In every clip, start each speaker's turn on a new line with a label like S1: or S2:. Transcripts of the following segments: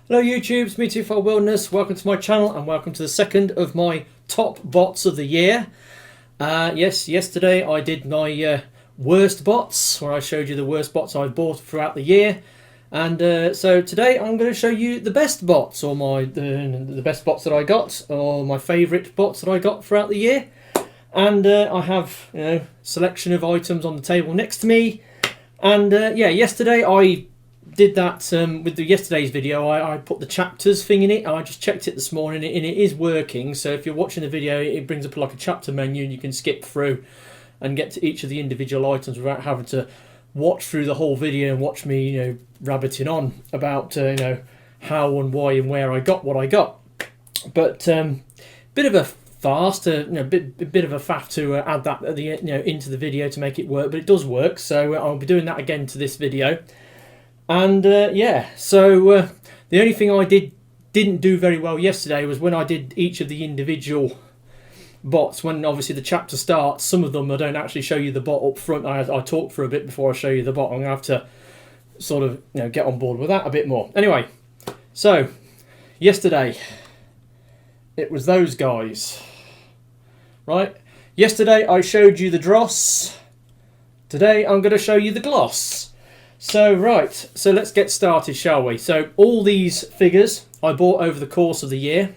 S1: Hello YouTube, it's me Toyworld Wilderness. Welcome to my channel and welcome to the second of my top bots of the year. Yes, yesterday I did my worst bots, where I showed you the worst bots I've bought throughout the year. And so today I'm going to show you the best bots, or the best bots that I got, or my favourite bots that I got throughout the year. And I have a selection of items on the table next to me. And yeah, yesterday I did that with yesterday's video. I put the chapters thing in it. I just checked it this morning and it is working. So if you're watching the video, it brings up like a chapter menu and you can skip through and get to each of the individual items without having to watch through the whole video and watch me, rabbiting on about how and why and where I got what I got. But bit of a farce to bit of a faff to add that at the into the video to make it work, but it does work. So I'll be doing that again to this video. And yeah, so the only thing I didn't do very well yesterday was when I did each of the individual bots. When obviously the chapter starts, some of them I don't actually show you the bot up front. I talk for a bit before I show you the bot. I'm gonna have to sort of get on board with that a bit more. Anyway, so yesterday it was those guys, right? Yesterday I showed you the Dross. Today I'm going to show you the Gloss. So right, so let's get started, shall we? So all these figures I bought over the course of the year,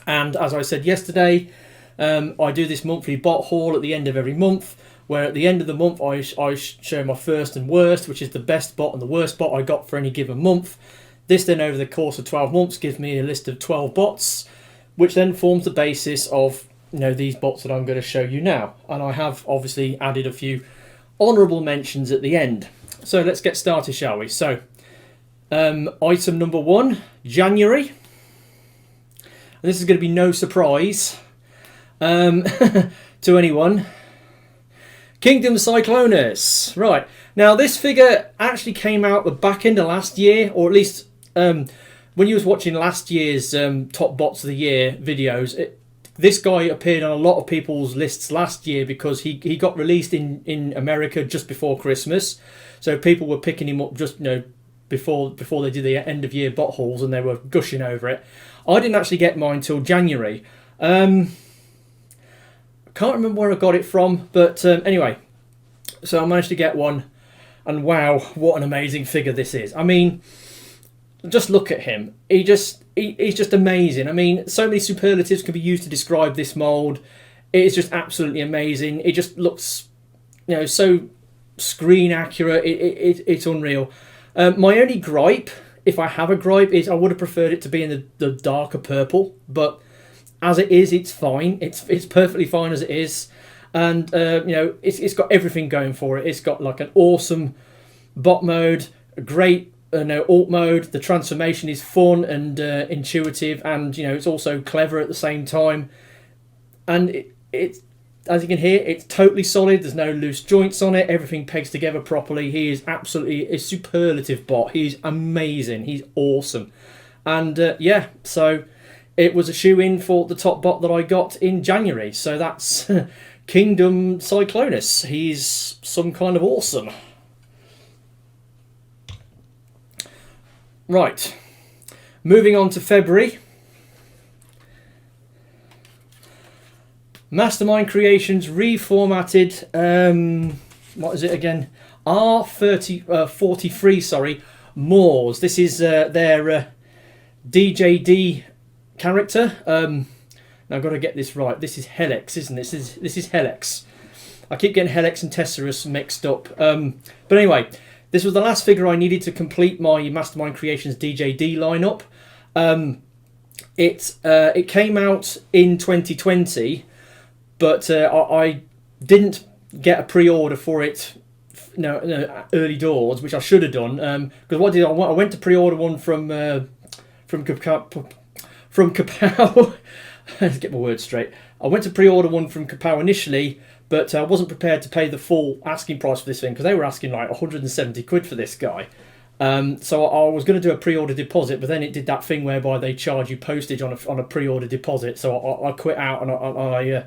S1: and as I said yesterday, I do this monthly bot haul at the end of every month, where at the end of the month I show my first and worst, which is the best bot and the worst bot I got for any given month. This then over the course of 12 months gives me a list of 12 bots, which then forms the basis of these bots that I'm going to show you now. And I have obviously added a few honourable mentions at the end. So let's get started, shall we? So, item number 1, January. And this is going to be no surprise to anyone. Kingdom Cyclonus. Right. Now, this figure actually came out the back end of last year, or at least when you was watching last year's top bots of the year videos. This guy appeared on a lot of people's lists last year because he got released in America just before Christmas. So people were picking him up just before they did the end of year bot hauls, and they were gushing over it. I didn't actually get mine till January. I can't remember where I got it from, but anyway, so I managed to get one, and wow, what an amazing figure this is. I mean, just look at him. He's just amazing. I mean, so many superlatives can be used to describe this mould. It is just absolutely amazing. It just looks, so screen accurate. It's unreal. My only gripe, if I have a gripe, is I would have preferred it to be in the darker purple, but as it is, it's fine. It's perfectly fine as it is, and it's got everything going for it. It's got like an awesome bot mode, a great alt mode. The transformation is fun and intuitive, and it's also clever at the same time. And it's as you can hear, it's totally solid. There's no loose joints on it. Everything pegs together properly. He is absolutely a superlative bot. He's amazing. He's awesome. And yeah, so it was a shoe-in for the top bot that I got in January. So that's Kingdom Cyclonus. He's some kind of awesome. Right, moving on to February. Mastermind Creations reformatted, what is it again? R43, sorry, Moors. This is their DJD character. Now I've got to get this right. This is Helix, isn't it? This is Helix. I keep getting Helix and Tesserus mixed up. But anyway, this was the last figure I needed to complete my Mastermind Creations DJD lineup. It came out in 2020, but I didn't get a pre-order for it early doors, which I should have done. Because what I did, I went to pre-order one from Kapow. Let's get my words straight. I went to pre-order one from Kapow initially, but I wasn't prepared to pay the full asking price for this thing because they were asking like 170 quid for this guy. So I was going to do a pre-order deposit, but then it did that thing whereby they charge you postage on a pre-order deposit. So I quit out, and I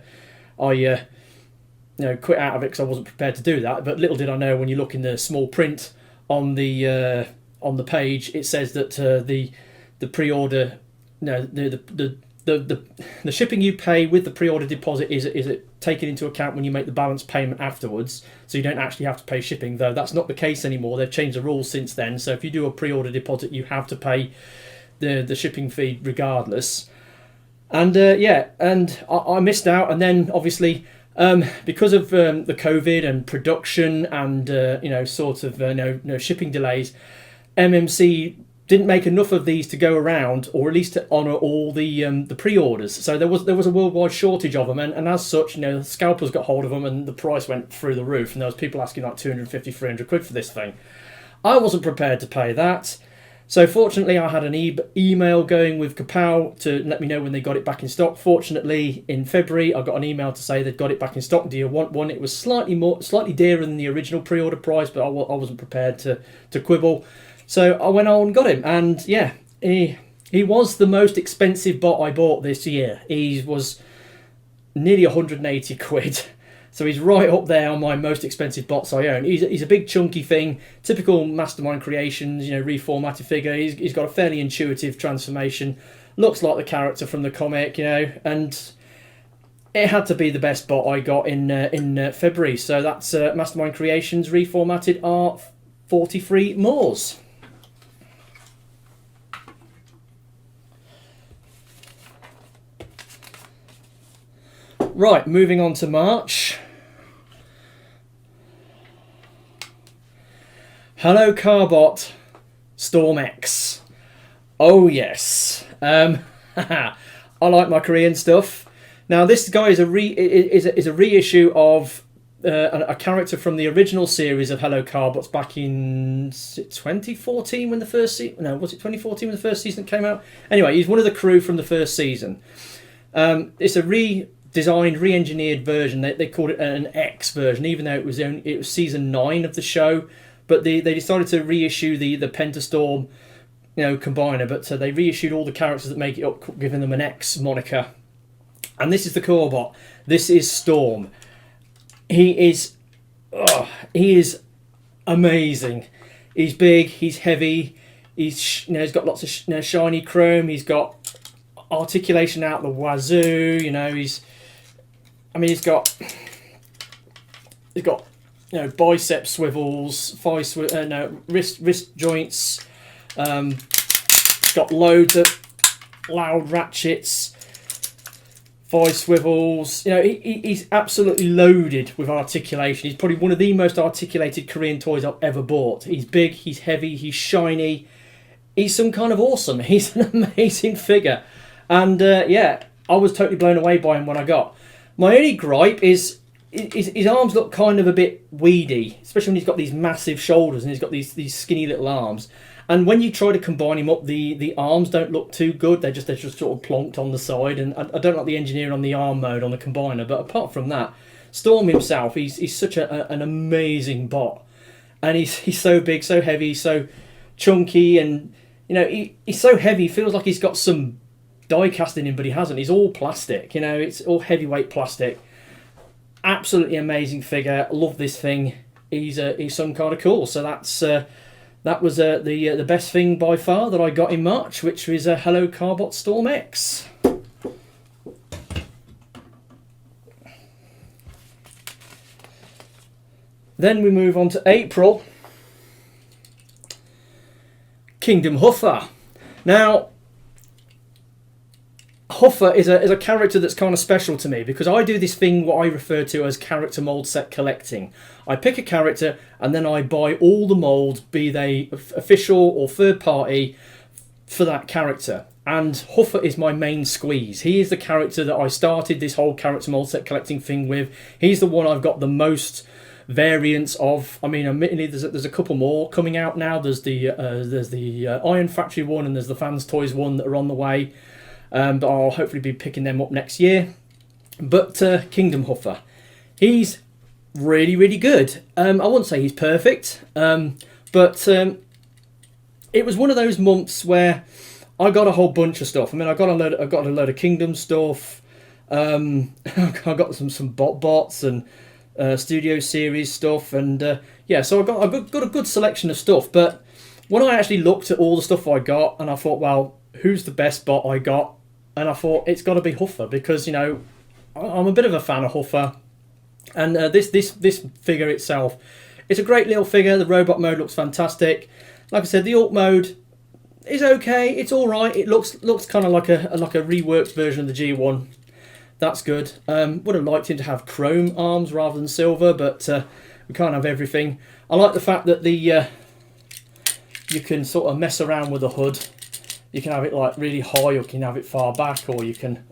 S1: quit out of it because I wasn't prepared to do that. But little did I know, when you look in the small print on the page, it says that the the pre-order, the shipping you pay with the pre-order deposit is it taken into account when you make the balance payment afterwards, so you don't actually have to pay shipping, though that's not the case anymore. They've changed the rules since then, so if you do a pre-order deposit you have to pay the shipping fee regardless. And I missed out, and then obviously because of the COVID and production and shipping delays, MMC didn't make enough of these to go around, or at least to honour all the pre-orders. So there was a worldwide shortage of them, and as such, scalpers got hold of them, and the price went through the roof. And there was people asking like 250, 300 quid for this thing. I wasn't prepared to pay that. So fortunately, I had an email going with Kapow to let me know when they got it back in stock. Fortunately, in February, I got an email to say they'd got it back in stock. Do you want one? It was slightly dearer than the original pre-order price, but I wasn't prepared to quibble. So I went on and got him, and yeah, he was the most expensive bot I bought this year. He was nearly 180 quid. So he's right up there on my most expensive bots I own. He's a big chunky thing, typical Mastermind Creations, reformatted figure. He's got a fairly intuitive transformation, looks like the character from the comic, and it had to be the best bot I got in February. So that's Mastermind Creations reformatted R43 Moors. Right, moving on to March. Hello Carbot, Storm X. Oh yes. I like my Korean stuff. Now this guy is a reissue of a character from the original series of Hello Carbots back in 2014 when the first season. No, was it 2014 when the first season came out? Anyway, he's one of the crew from the first season. It's a redesigned, re-engineered version. They called it an X version, even though it was season 9 of the show. But they decided to reissue the Pentastorm, combiner. But they reissued all the characters that make it up, giving them an X moniker. And this is the Carbot. This is Storm. He is amazing. He's big. He's heavy. He's got lots of shiny chrome. He's got articulation out the wazoo. He's got bicep swivels, wrist joints. He's got loads of loud ratchets, thigh swivels. He's absolutely loaded with articulation. He's probably one of the most articulated Korean toys I've ever bought. He's big, he's heavy, he's shiny. He's some kind of awesome. He's an amazing figure. And I was totally blown away by him when I got. My only gripe is his arms look kind of a bit weedy, especially when he's got these massive shoulders and he's got these skinny little arms. And when you try to combine him up, the arms don't look too good. They're just sort of plonked on the side, and I don't like the engineering on the arm mode on the combiner. But apart from that, Storm himself, he's such an amazing bot, and he's so big, so heavy, so chunky, and he's so heavy. He feels like he's got some die cast in him, but he hasn't. He's all plastic. It's all heavyweight plastic. Absolutely amazing figure. Love this thing. He's some kind of cool. So that was the best thing by far that I got in March, which was a Hello Carbot Storm X. Then we move on to April. Kingdom Huffer. Now, Huffer is a character that's kind of special to me because I do this thing what I refer to as character mold set collecting. I pick a character and then I buy all the molds, be they official or third party, for that character. And Huffer is my main squeeze. He is the character that I started this whole character mold set collecting thing with. He's the one I've got the most variants of. I mean, admittedly, there's a couple more coming out now. There's the Iron Factory one and there's the Fans Toys one that are on the way. But I'll hopefully be picking them up next year. But Kingdom Huffer, he's really, really good. I wouldn't say he's perfect, but it was one of those months where I got a whole bunch of stuff. I mean, I got a load of Kingdom stuff. I got some bots and Studio Series stuff, and so I got a good selection of stuff. But when I actually looked at all the stuff I got, and I thought, well, who's the best bot I got, and I thought it's got to be Huffer, because, you know, I'm a bit of a fan of Huffer, and this figure itself, it's a great little figure. The robot mode looks fantastic. Like I said, the alt mode is okay. It's all right. It looks kind of like a reworked version of the G1. That's good. Would have liked him to have chrome arms rather than silver, but we can't have everything. I like the fact that you can sort of mess around with the hood. You can have it like really high, or you can have it far back, or you can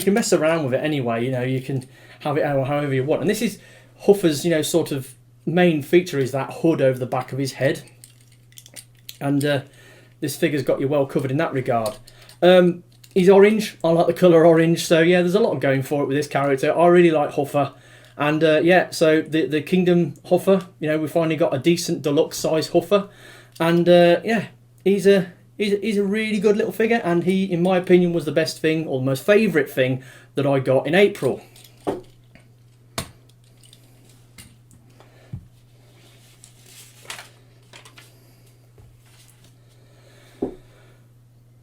S1: mess around with it anyway. You know, you can have it however you want. And this is Huffer's, you know, sort of main feature is that hood over the back of his head. And this figure's got you well covered in that regard. He's orange. I like the colour orange. So yeah, there's a lot going for it with this character. I really like Huffer. And yeah, so the Kingdom Huffer, you know, we finally got a decent deluxe size Huffer. And yeah, he's a really good little figure. And he, in my opinion, was the best thing, or the most favourite thing that I got in April.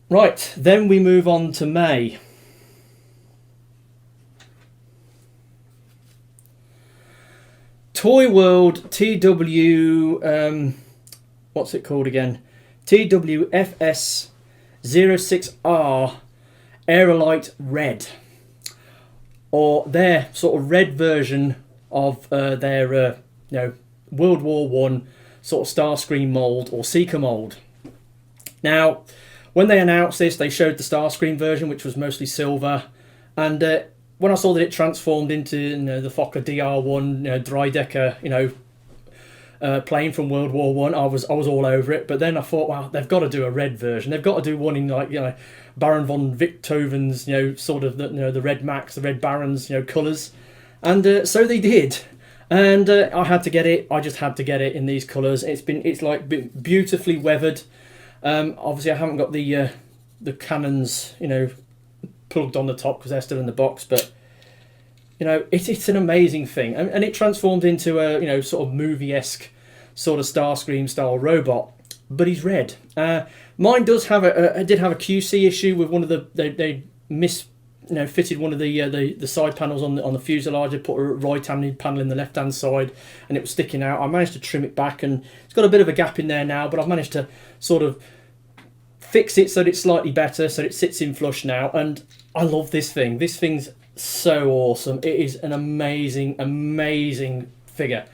S1: Right, then we move on to May. Toyworld TW, what's it called again? TWFS06R Aerolite Red. Or their sort of red version of their you know, World War One sort of Starscream mould or Seeker mould. Now, when they announced this, they showed the Starscream version, which was mostly silver, and when I saw that it transformed into, you know, the Fokker DR1, you know, Drydecker, you know, plane from World War One, I was all over it. But then I thought, wow, they've got to do a red version. They've got to do one in, like, you know, Baron von Richthofen's, you know, sort of the, you know, the Red Max, the Red Barons, you know, colours, and so they did. And I had to get it. I just had to get it in these colours. It's like beautifully weathered. Obviously, I haven't got the cannons, you know, plugged on the top because they're still in the box. But you know, it's an amazing thing, and it transformed into a, you know, sort of movie-esque sort of Starscream style robot. But he's red. Mine does have did have a QC issue with one of the they fitted one of the side panels on the fuselage. They put a right-handed panel in the left-hand side, and it was sticking out. I managed to trim it back, and it's got a bit of a gap in there now, but I've managed to sort of fix it so that it's slightly better, so that it sits in flush now. And I love this thing. This thing's so awesome. It is an amazing figure,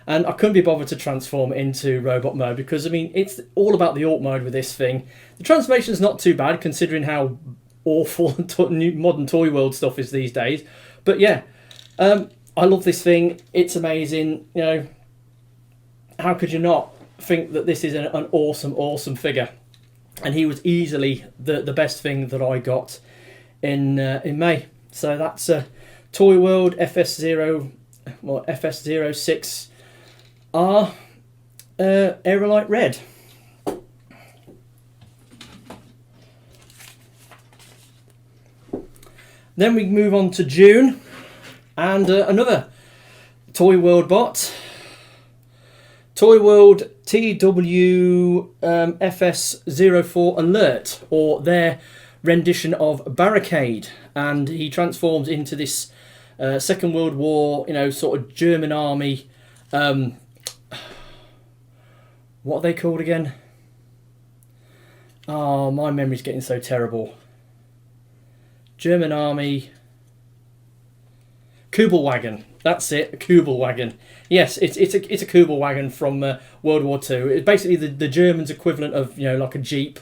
S1: and I couldn't be bothered to transform it into robot mode, because I mean, it's all about the alt mode with this thing. The transformation's not too bad considering how awful modern Toyworld stuff is these days. But yeah, I love this thing. It's amazing. You know, how could you not think that this is an awesome figure? And he was easily the best thing that I got in May. So that's Toyworld FS06R Aerolite Red. Then we move on to June, and another Toyworld bot, Toyworld TWFS04 Alert, or their rendition of Barricade, and he transforms into this Second World War, you know, sort of German army. What are they called again? Oh, my memory's getting so terrible. German army, Kubelwagen. That's it, a Kubelwagen. Yes, it's a Kubelwagen from World War Two. It's basically the Germans' equivalent of, you know, like a Jeep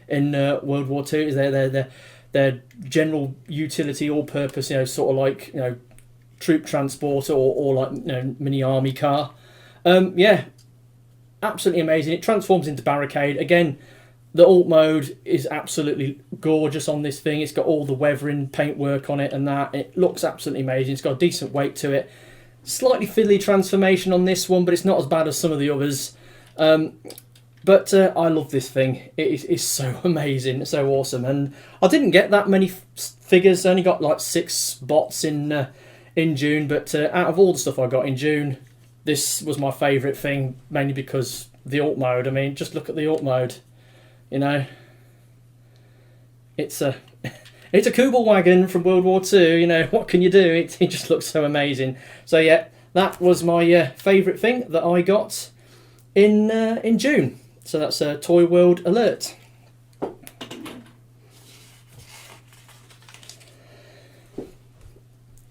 S1: in World War Two. Is their general utility, all-purpose, you know, sort of like, you know, troop transporter or like, you know, mini army car. Yeah, absolutely amazing. It transforms into Barricade again. The alt mode is absolutely gorgeous on this thing. It's got all the weathering paintwork on it and that. It looks absolutely amazing. It's got a decent weight to it. Slightly fiddly transformation on this one, but it's not as bad as some of the others. But I love this thing. It's so amazing, so awesome. And I didn't get that many figures. I only got like 6 bots in June. But out of all the stuff I got in June, this was my favourite thing, mainly because the alt mode. I mean, just look at the alt mode. You know, it's a it's a Kubel wagon from World War II. You know, what can you do? It just looks so amazing. So yeah, that was my favourite thing that I got in June. So that's a Toyworld alert.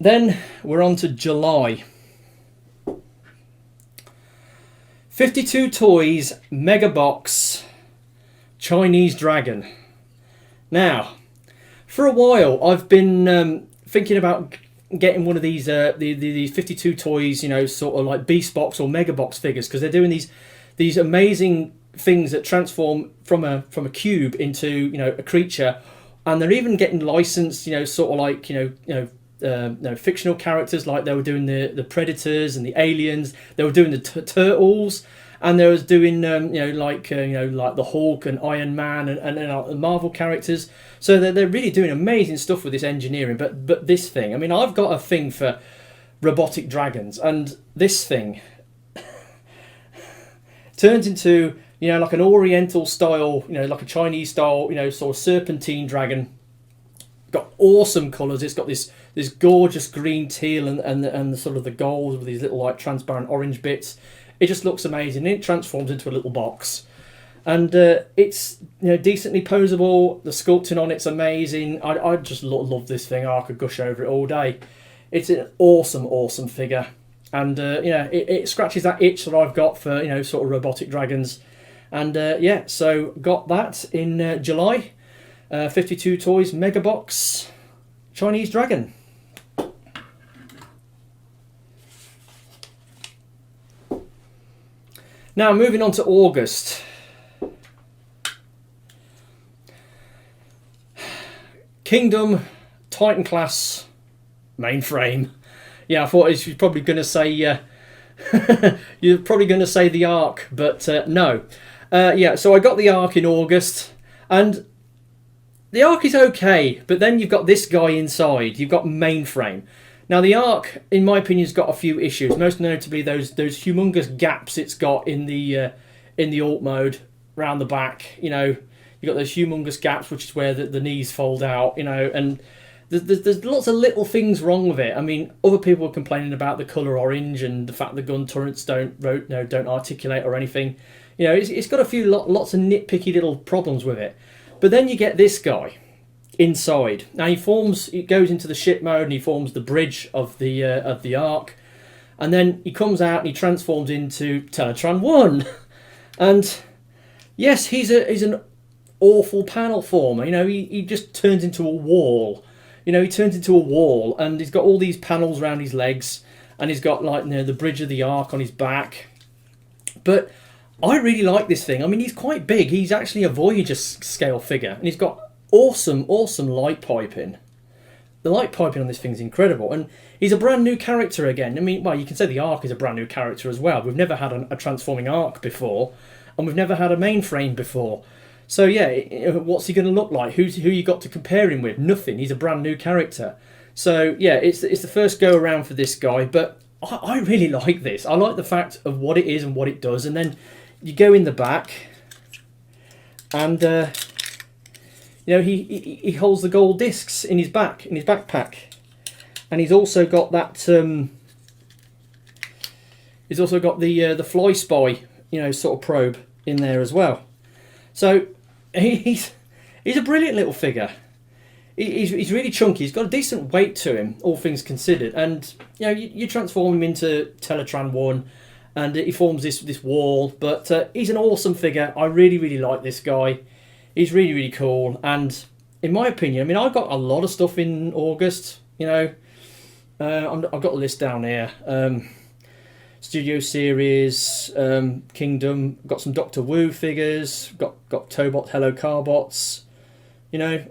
S1: Then we're on to July. 52 Toys MegaBox Chinese Dragon. Now, for a while I've been thinking about getting one of these these 52 Toys, you know, sort of like Beast Box or MegaBox figures, because they're doing these amazing things that transform from a cube into, you know, a creature, and they're even getting licensed, you know, sort of like, you know, fictional characters, like they were doing the Predators and the Aliens. They were doing the Turtles, and they was doing like the Hulk and Iron Man and Marvel characters. So they're really doing amazing stuff with this engineering. But this thing, I mean, I've got a thing for robotic dragons, and this thing turns into, you know, like an Oriental style, you know, like a Chinese style, you know, sort of serpentine dragon. Got awesome colours. It's got this gorgeous green, teal, and the sort of the gold with these little like transparent orange bits. It just looks amazing. It transforms into a little box, and it's, you know, decently posable. The sculpting on it's amazing. I just love this thing. I could gush over it all day. It's an awesome figure, and yeah, it scratches that itch that I've got for, you know, sort of robotic dragons, and yeah, so got that in July. 52 Toys MegaBox Chinese Dragon. Now moving on to August. Kingdom Titan class Mainframe. Yeah, I thought you were probably going to say you're probably going to say the Ark, but no. Yeah, so I got the Ark in August, and the Ark is okay, but then you've got this guy inside. You've got Mainframe. Now the Ark, in my opinion, has got a few issues. Most notably those humongous gaps it's got in the alt mode round the back. You know, you've got those humongous gaps, which is where the knees fold out. You know, and there's lots of little things wrong with it. I mean, other people are complaining about the colour orange and the fact the gun turrets don't articulate or anything. You know, it's got a few lots of nitpicky little problems with it. But then you get this guy inside. Now it goes into the ship mode, and he forms the bridge of the Ark, and then he comes out and he transforms into Teletran 1. And yes, he's an awful panel former. You know, he just turns into a wall. You know, he turns into a wall, and he's got all these panels around his legs, and he's got, like, you know, the bridge of the Ark on his back. But I really like this thing. I mean, he's quite big. He's actually a Voyager scale figure, and he's got awesome light piping. The light piping on this thing's incredible, and he's a brand new character again. I mean, well, you can say the Ark is a brand new character as well. We've never had a transforming Ark before, and we've never had a Mainframe before. So yeah, what's he going to look like? Who you got to compare him with? Nothing. He's a brand new character. So yeah, it's the first go around for this guy, but I really like this. I like the fact of what it is and what it does, and then you go in the back, and you know, he holds the gold discs in his backpack, and he's also got that. He's also got the Fly Spy, you know, sort of probe in there as well. So he's a brilliant little figure. He's really chunky. He's got a decent weight to him, all things considered. And you know, you transform him into Teletran 1. And he forms this wall, but he's an awesome figure. I really like this guy. He's really cool, and in my opinion, I mean, I got a lot of stuff in August. You know, I've got a list down here. Studio Series, Kingdom. Got some Doctor Wu figures. Got Tobot, Hello Carbots. You know,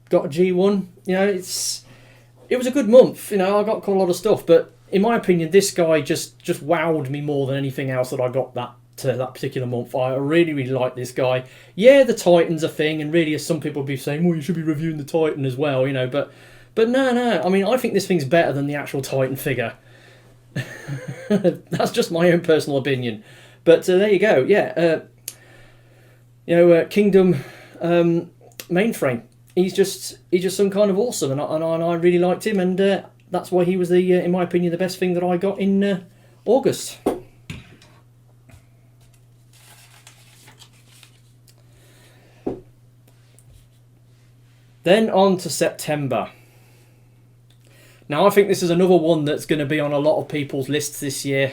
S1: got a G1. You know, it was a good month. You know, I got quite a lot of stuff, but in my opinion, this guy just wowed me more than anything else that I got that particular month. I really like this guy. Yeah, the Titan's a thing, and really, as some people will be saying, well, you should be reviewing the Titan as well, you know. But no. I mean, I think this thing's better than the actual Titan figure. That's just my own personal opinion. But there you go. Yeah. Kingdom Mainframe. He's just some kind of awesome, and I really liked him, and that's why he was in my opinion, the best thing that I got in August. Then on to September. Now I think this is another one that's going to be on a lot of people's lists this year.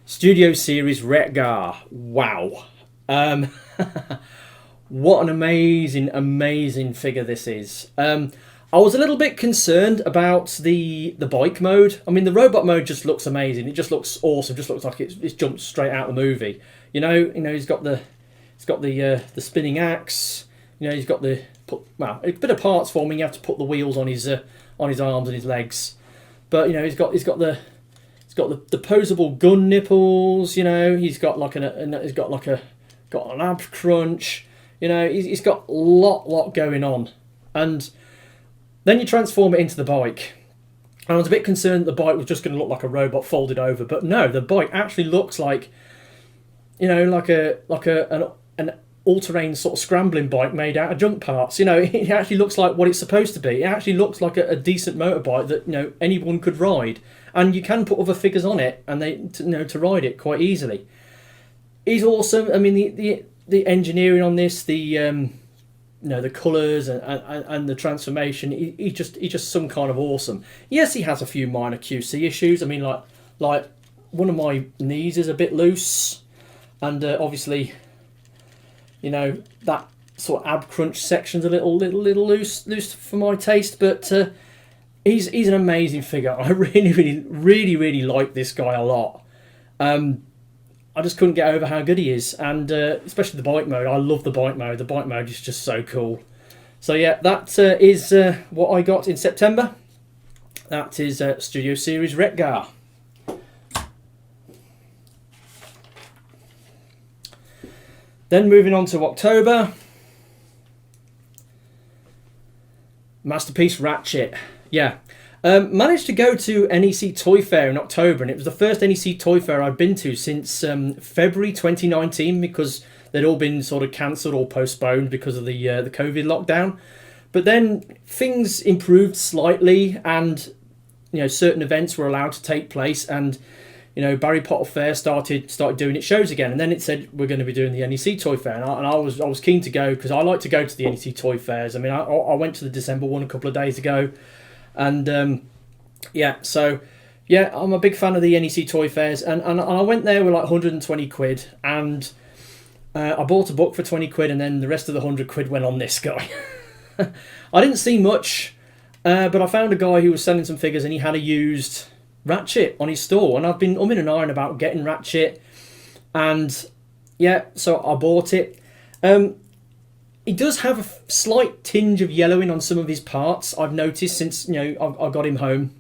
S1: Studio Series Ratchet. Wow. What an amazing figure this is. I was a little bit concerned about the bike mode. I mean, the robot mode just looks amazing. It just looks awesome. Just looks like it's jumped straight out of the movie. He's got the spinning axe. He's got a bit of parts forming. You have to put the wheels on his arms and his legs. But he's got the posable gun nipples. He's got like an ab crunch. He's got a lot going on. And then you transform it into the bike. And I was a bit concerned that the bike was just going to look like a robot folded over, but no, the bike actually looks like an all-terrain sort of scrambling bike made out of junk parts. It actually looks like what it's supposed to be. It actually looks like a decent motorbike that anyone could ride, and you can put other figures on it and to ride it quite easily. He's awesome. I mean, the engineering on this, the colours and the transformation, he's just some kind of awesome. Yes, he has a few minor QC issues. I mean, like one of my knees is a bit loose, and obviously, that sort of ab crunch section's a little loose for my taste. But he's an amazing figure. I really like this guy a lot. I just couldn't get over how good he is, and especially the bike mode. I love the bike mode. The bike mode is just so cool. So yeah, that is what I got in September. That is Studio Series Ratchet. Then moving on to October. Masterpiece Ratchet. Yeah. Managed to go to NEC Toy Fair in October, and it was the first NEC Toy Fair I've been to since February 2019, because they'd all been sort of cancelled or postponed because of the COVID lockdown. But then things improved slightly, and certain events were allowed to take place, and Barry Potter Fair started doing its shows again, and then it said we're going to be doing the NEC Toy Fair, and I was keen to go because I like to go to the NEC Toy Fairs. I mean, I went to the December one a couple of days ago. And I'm a big fan of the NEC Toy Fairs, and I went there with like 120 quid, and I bought a book for 20 quid, and then the rest of the 100 quid went on this guy. I didn't see much, but I found a guy who was selling some figures, and he had a used Ratchet on his store, and I've been umming and ahhing about getting Ratchet, and yeah, so I bought it. He does have a slight tinge of yellowing on some of his parts, I've noticed since I got him home.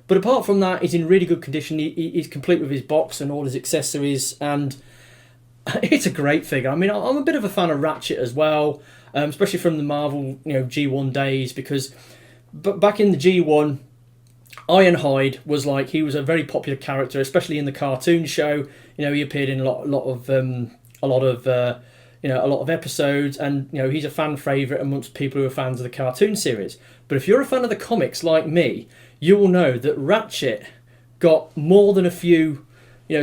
S1: But apart from that, he's in really good condition. He's complete with his box and all his accessories, and it's a great figure. I mean, I'm a bit of a fan of Ratchet as well, especially from the Marvel G1 days, because back in the G1, Ironhide was he was a very popular character, especially in the cartoon show. He appeared in a lot of episodes, and he's a fan favourite amongst people who are fans of the cartoon series. But if you're a fan of the comics like me, you will know that Ratchet got more than a few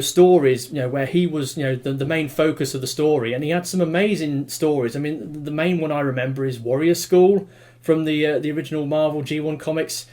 S1: stories where he was the main focus of the story, and he had some amazing stories. I mean, the main one I remember is Warrior School from the original Marvel G1 comics.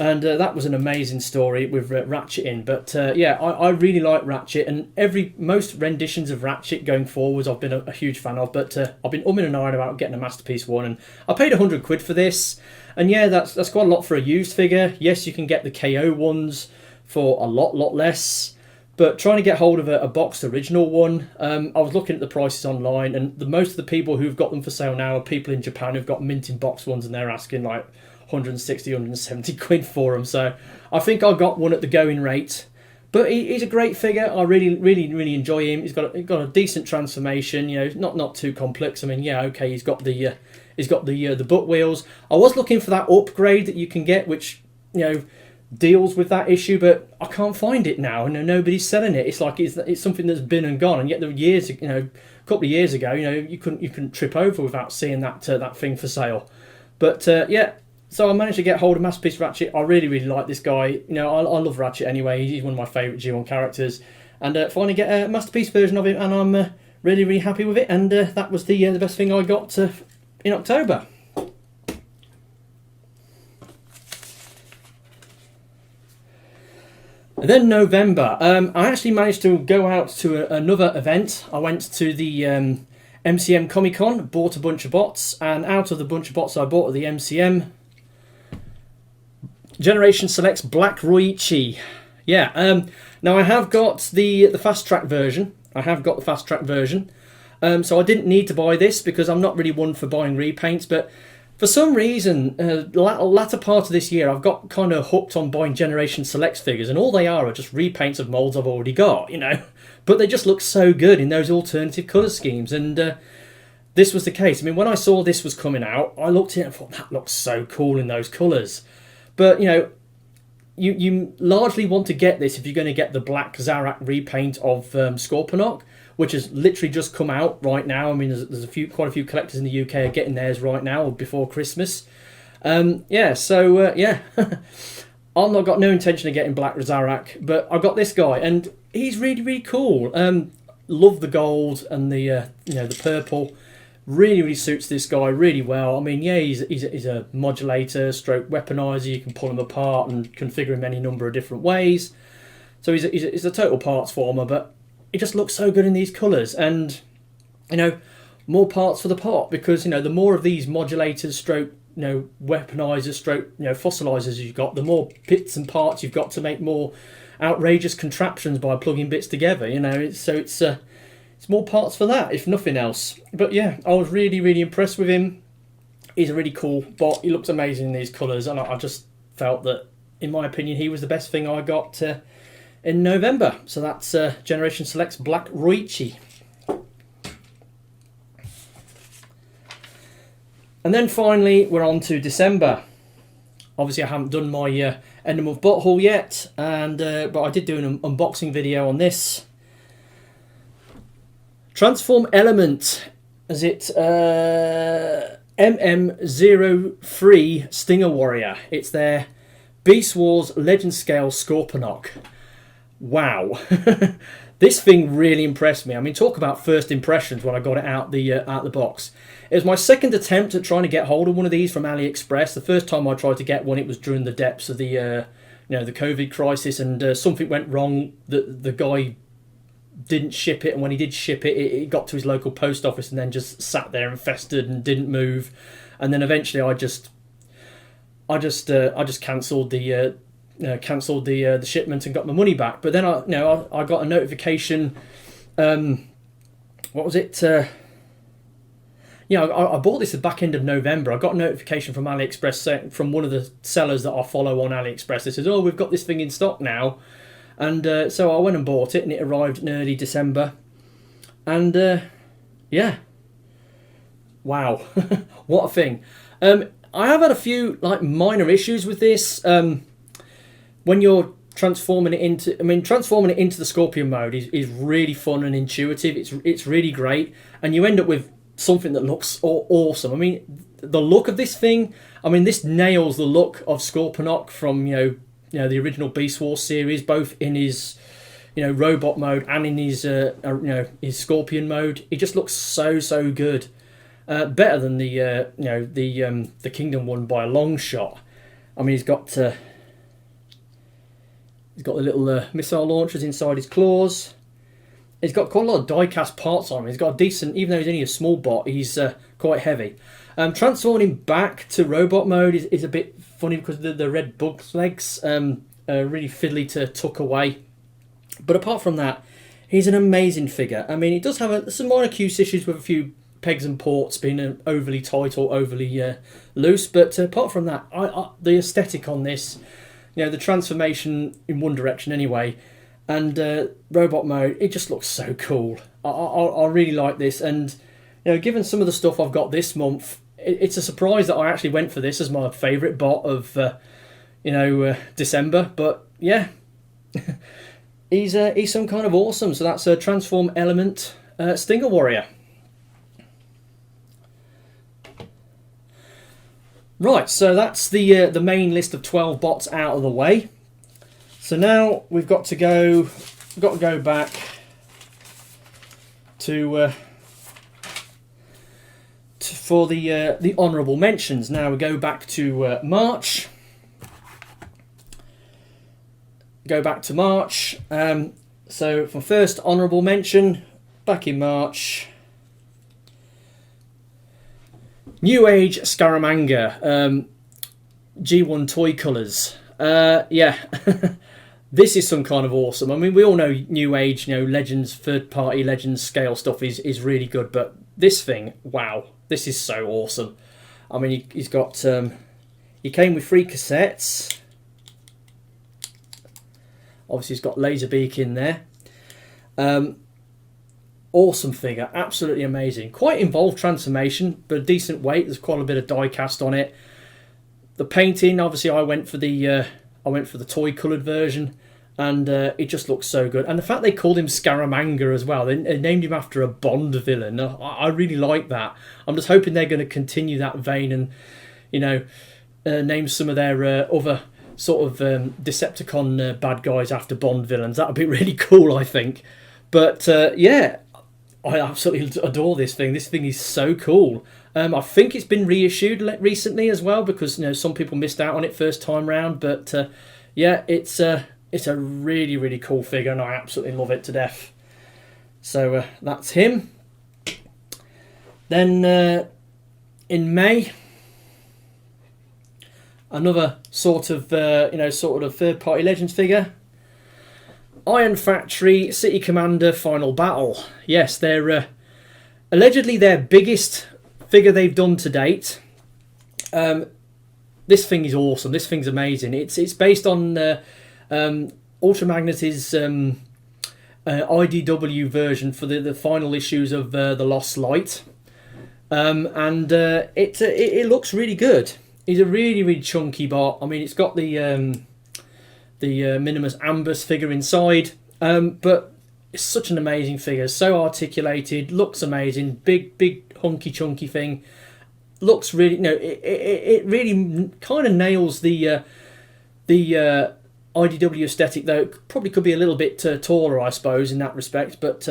S1: And that was an amazing story with Ratchet in. But I really like Ratchet, and most renditions of Ratchet going forwards I've been a huge fan of. But I've been umming and ahhing about getting a Masterpiece one, and I paid 100 quid for this. And yeah, that's quite a lot for a used figure. Yes, you can get the KO ones for a lot less. But trying to get hold of a boxed original one, I was looking at the prices online, and most of the people who've got them for sale now are people in Japan who've got minting box ones, and they're asking 160, 170 quid for them. So I think I got one at the going rate. But he's a great figure. I really enjoy him. He's got a decent transformation. Not too complex. I mean, yeah, okay. He's got the butt wheels. I was looking for that upgrade that you can get, which deals with that issue, but I can't find it now. Nobody's selling it. It's it's something that's been and gone, and yet the years couple of years ago, you know, you couldn't trip over without seeing that that thing for sale. But yeah, so I managed to get hold of Masterpiece Ratchet. I really like this guy. You know, I love Ratchet anyway. He's one of my favourite G1 characters. And finally get a Masterpiece version of him, and I'm really happy with it. And that was the best thing I got in October. And then November, I actually managed to go out to another event. I went to the MCM Comic Con, bought a bunch of bots, and out of the bunch of bots I bought at the MCM, Generation Selects Black Roritchi. Yeah, now I have got the fast track version. I have got the fast track version. So I didn't need to buy this because I'm not really one for buying repaints, but for some reason, latter part of this year, I've got kind of hooked on buying Generation Selects figures, and all they are just repaints of moulds I've already got, you know. But they just look so good in those alternative colour schemes, and this was the case. I mean, when I saw this was coming out, I looked at it and thought, that looks so cool in those colours. But, you know, you largely want to get this if you're going to get the Black Zarak repaint of Scorponok, which has literally just come out right now. I mean, there's quite a few collectors in the UK are getting theirs right now or before Christmas. Yeah, so yeah, I've not got no intention of getting Black Zarak, but I got this guy, and he's really cool. Love the gold and the you know, the purple. Really suits this guy really well. I mean, yeah, he's a modulator, stroke weaponizer. You can pull him apart and configure him any number of different ways. So he's a total parts former, but it just looks so good in these colours, and you know, more parts for the pot, because you know, the more of these modulators, stroke, you know, weaponizers, stroke, you know, fossilizers you've got, the more bits and parts you've got to make more outrageous contraptions by plugging bits together. You know, it's more parts for that, if nothing else. But yeah, I was really impressed with him. He's a really cool bot. He looks amazing in these colours, and I just felt that, in my opinion, he was the best thing I got in November. So that's Generation Selects Black Roritchi. And then finally we're on to December. Obviously I haven't done my end of month bot haul yet, and but I did do an unboxing video on this. Transform Element, is it MM03 Stinger Warrior. It's their Beast Wars Legend Scale Scorponok. Wow. This thing really impressed me. I mean, talk about first impressions when I got it out the box. It was my second attempt at trying to get hold of one of these from AliExpress. The first time I tried to get one, it was during the depths of the you know, the COVID crisis, and something went wrong. The guy didn't ship it, and when he did ship it, it got to his local post office and then just sat there and festered and didn't move. And then eventually I just cancelled the shipment and got my money back. But then I got a notification. What was it? Yeah, I bought this at the back end of November. I got a notification from AliExpress, from one of the sellers that I follow on AliExpress. They said, "Oh, we've got this thing in stock now," and so I went and bought it, and it arrived in early December. And yeah, wow, what a thing! I have had a few minor issues with this. When you're transforming it into the Scorpion mode is really fun and intuitive. It's really great, and you end up with something that looks awesome. I mean, the look of this thing, I mean, this nails the look of Scorponok from you know the original Beast Wars series, both in his robot mode and in his his Scorpion mode. It just looks so good. Better than the Kingdom one by a long shot. I mean, he's got the little missile launchers inside his claws. He's got quite a lot of die-cast parts on him. He's got a decent, even though he's only a small bot, he's quite heavy. Transforming him back to robot mode is a bit funny because the red bug legs are really fiddly to tuck away. But apart from that, he's an amazing figure. I mean, he does have some minor cuse issues with a few pegs and ports being overly tight or overly loose. But apart from that, the aesthetic on this, the transformation in one direction anyway, and robot mode, it just looks so cool. I really like this, and given some of the stuff I've got this month, it's a surprise that I actually went for this as my favourite bot of December. But yeah, he's some kind of awesome. So that's a Transform Element Stinger Warrior. Right, so that's the main list of 12 bots out of the way. So now we've got to go back to for the honourable mentions. Now we go back to March. Go back to March. So for first honourable mention, back in March, New Age Scaramanga, G1 toy colours. Yeah, this is some kind of awesome. I mean, we all know New Age, Legends, third-party Legends scale stuff is really good, but this thing, wow, this is so awesome. I mean, he's got, he came with 3 cassettes. Obviously, he's got Laserbeak in there. Awesome figure, absolutely amazing. Quite involved transformation, but a decent weight. There's quite a bit of die cast on it. The painting, obviously, I went for the toy coloured version, and it just looks so good. And the fact they called him Scaramanga as well, they named him after a Bond villain. I really like that. I'm just hoping they're going to continue that vein and, name some of their other sort of Decepticon bad guys after Bond villains. That would be really cool, I think. But yeah, I absolutely adore this thing. This thing is so cool. I think it's been reissued recently as well, because some people missed out on it first time round. But yeah, it's a really, really cool figure, and I absolutely love it to death. So that's him. Then in May, another sort of third-party Legends figure. Iron Factory City Commander Final Battle. Yes, they're allegedly their biggest figure they've done to date. This thing is awesome. This thing's amazing. It's based on Ultramagnet's IDW version for the final issues of the Lost Light, and it looks really good. He's a really, really chunky bot. I mean, it's got the Minimus Ambus figure inside, but it's such an amazing figure. So articulated, looks amazing. Big, hunky, chunky thing. Looks really, it really kind of nails the IDW aesthetic, though it probably could be a little bit taller, I suppose, in that respect. But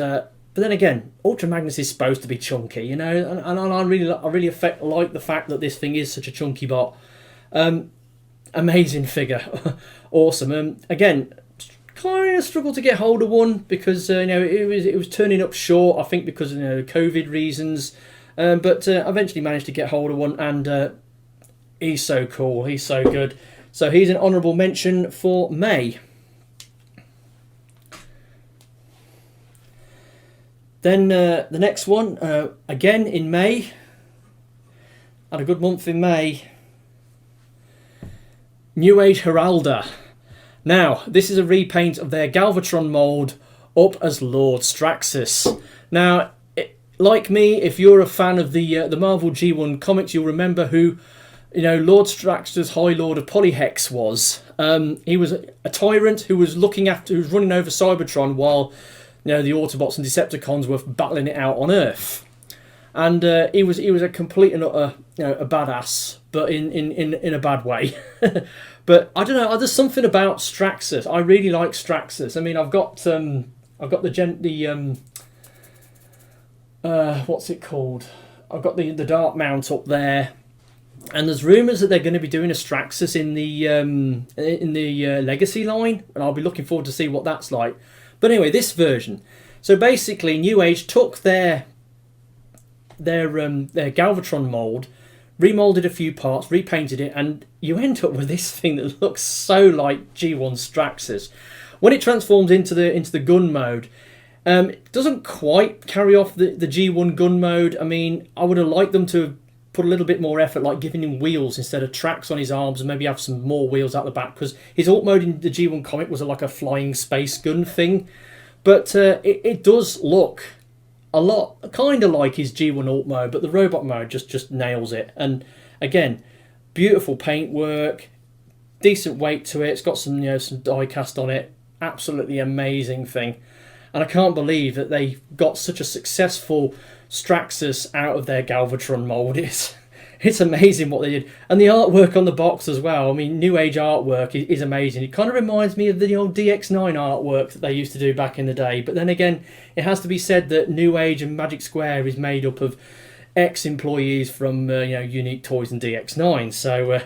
S1: then again, Ultra Magnus is supposed to be chunky, and I really like the fact that this thing is such a chunky bot. Amazing figure, awesome. Again, kind of struggled to get hold of one because it was turning up short. I think because of COVID reasons, but eventually managed to get hold of one, and he's so cool. He's so good. So he's an honourable mention for May. Then the next one, again in May. Had a good month in May. New Age Heraldr. Now, this is a repaint of their Galvatron mould up as Lord Straxus. Now, like me, if you're a fan of the Marvel G1 comics, you'll remember who Lord Straxus, High Lord of Polyhex was. He was a tyrant who was running over Cybertron while the Autobots and Decepticons were battling it out on Earth. And he was a complete and utter a badass, but in a bad way. But I don't know. There's something about Straxus. I really like Straxus. I mean, I've got what's it called? I've got the Dark Mount up there, and there's rumours that they're going to be doing a Straxus in the Legacy line, and I'll be looking forward to see what that's like. But anyway, this version. So basically, New Age took their Galvatron mould, remoulded a few parts, repainted it, and you end up with this thing that looks so like G1 Straxus. When it transforms into the gun mode, it doesn't quite carry off the G1 gun mode. I mean, I would have liked them to put a little bit more effort, like giving him wheels instead of tracks on his arms, and maybe have some more wheels out the back, because his alt mode in the G1 comic was like a flying space gun thing. But it does look a lot kind of like his G1 alt mode, but the robot mode just nails it. And again, beautiful paintwork, decent weight to it. It's got some some die cast on it. Absolutely amazing thing. And I can't believe that they got such a successful Straxus out of their Galvatron mould. It's amazing what they did. And the artwork on the box as well. I mean, New Age artwork is amazing. It kind of reminds me of the old DX9 artwork that they used to do back in the day. But then again, it has to be said that New Age and Magic Square is made up of ex-employees from Unique Toys and DX9. So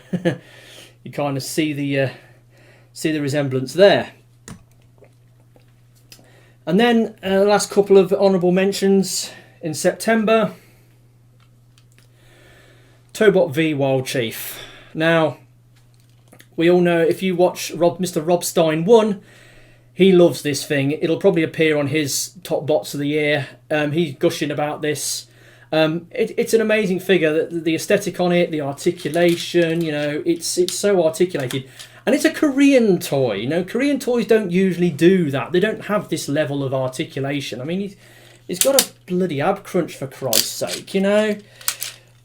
S1: you kind of see the resemblance there. And then the last couple of honourable mentions in September. Tobot v Wild Chief. Now, we all know, if you watch Mr. Rob Stein 1, he loves this thing. It'll probably appear on his top bots of the year. He's gushing about this. It's an amazing figure. The aesthetic on it, the articulation, it's so articulated. And it's a Korean toy. Korean toys don't usually do that. They don't have this level of articulation. I mean, he's got a bloody ab crunch, for Christ's sake,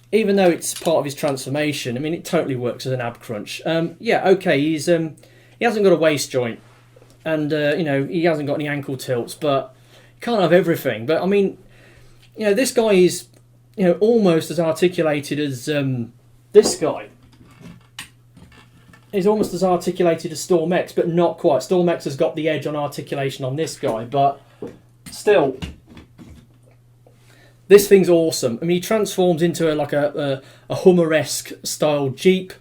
S1: Even though it's part of his transformation, I mean, it totally works as an ab crunch. Yeah, okay, he hasn't got a waist joint, and he hasn't got any ankle tilts, but he can't have everything. But I mean, this guy is, almost as articulated as this guy. He's almost as articulated as Storm X, but not quite. Storm X has got the edge on articulation on this guy, but still. This thing's awesome. I mean, he transforms into a Hummer-esque style Jeep.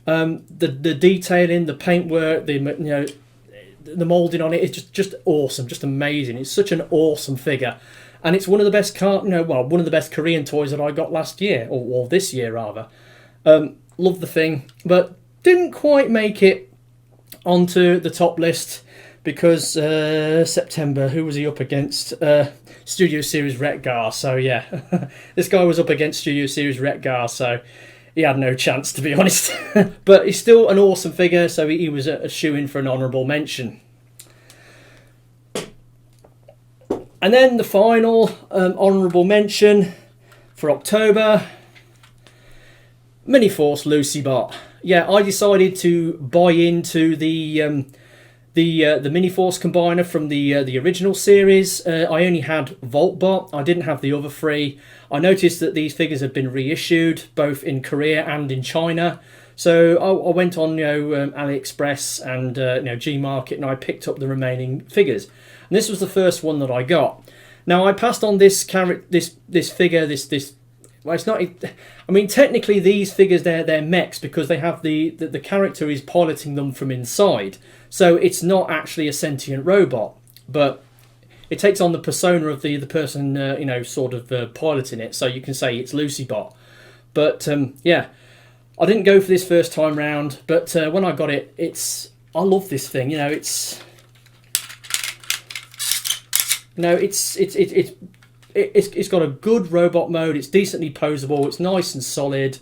S1: The detailing, the paintwork, the moulding on it is just awesome, just amazing. It's such an awesome figure, and it's one of the best one of the best Korean toys that I got last year, or this year rather. Love the thing, but didn't quite make it onto the top list because September, who was he up against? Studio Series Retgar. So yeah, this guy was up against Studio Series Retgar, so he had no chance, to be honest. But he's still an awesome figure, so he was a shoo-in for an honourable mention. And then the final honourable mention for October, Miniforce Lucybot. Yeah, I decided to buy into the Miniforce combiner from the original series. I only had Voltbot. I didn't have the other three. I noticed that these figures had been reissued both in Korea and in China. So I went on AliExpress and Gmarket, and I picked up the remaining figures. And this was the first one that I got. Now I passed on this figure. Well, it's not. I mean, technically these figures they're mechs because they have the character is piloting them from inside. So it's not actually a sentient robot, but it takes on the persona of the person piloting it. So you can say it's Lucybot. But yeah, I didn't go for this first time round, but when I got it, I love this thing. It's got a good robot mode. It's decently posable. It's nice and solid.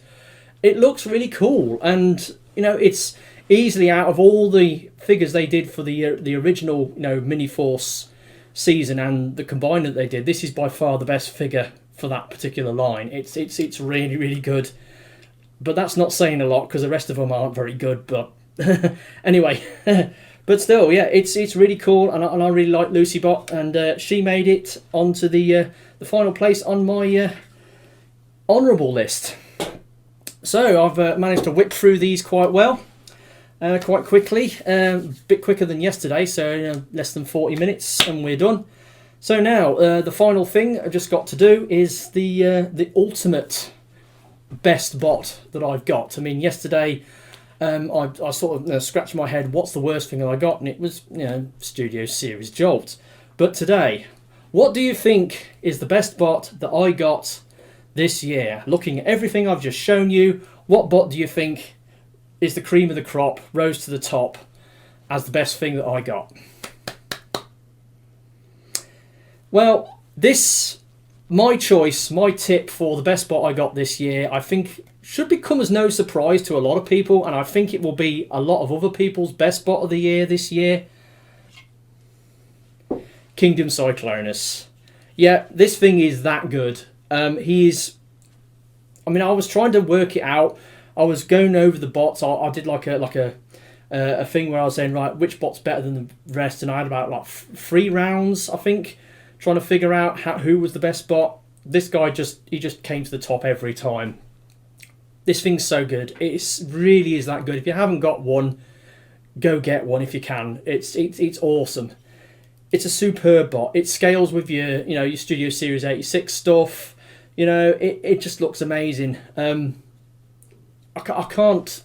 S1: It looks really cool, and it's easily, out of all the figures they did for the original Miniforce season and the combine that they did, this is by far the best figure for that particular line. It's really, really good, but that's not saying a lot because the rest of them aren't very good. But anyway. But still, yeah, it's really cool, and I really like Lucybot, and she made it onto the final place on my honourable list. So I've managed to whip through these quite well, quite quickly, a bit quicker than yesterday, so less than 40 minutes, and we're done. So now the final thing I've just got to do is the ultimate best bot that I've got. I mean, yesterday. I sort of scratched my head, what's the worst thing that I got? And it was, Studio Series Jolt. But today, what do you think is the best bot that I got this year? Looking at everything I've just shown you, what bot do you think is the cream of the crop, rose to the top, as the best thing that I got? Well, my choice, my tip for the best bot I got this year, I think should become as no surprise to a lot of people, and I think it will be a lot of other people's best bot of the year this year. Kingdom Cyclonus. Yeah, this thing is that good. I was trying to work it out. I was going over the bots. I did like a thing where I was saying, right, which bot's better than the rest, and I had about 3 rounds, I think, trying to figure out who was the best bot. This guy just came to the top every time. This thing's so good. It really is that good. If you haven't got one, go get one if you can. It's awesome. It's a superb bot. It scales with your your Studio Series 86 stuff. It just looks amazing. I can't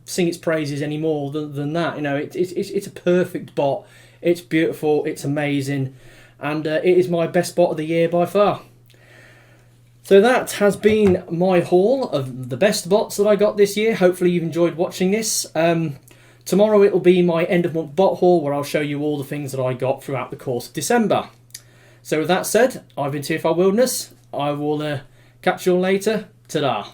S1: sing its praises any more than that. It's a perfect bot. It's beautiful. It's amazing, and it is my best bot of the year by far. So that has been my haul of the best bots that I got this year. Hopefully you've enjoyed watching this. Tomorrow it will be my end of month bot haul where I'll show you all the things that I got throughout the course of December. So with that said, I've been TFR Wilderness. I will catch you all later. Ta-da.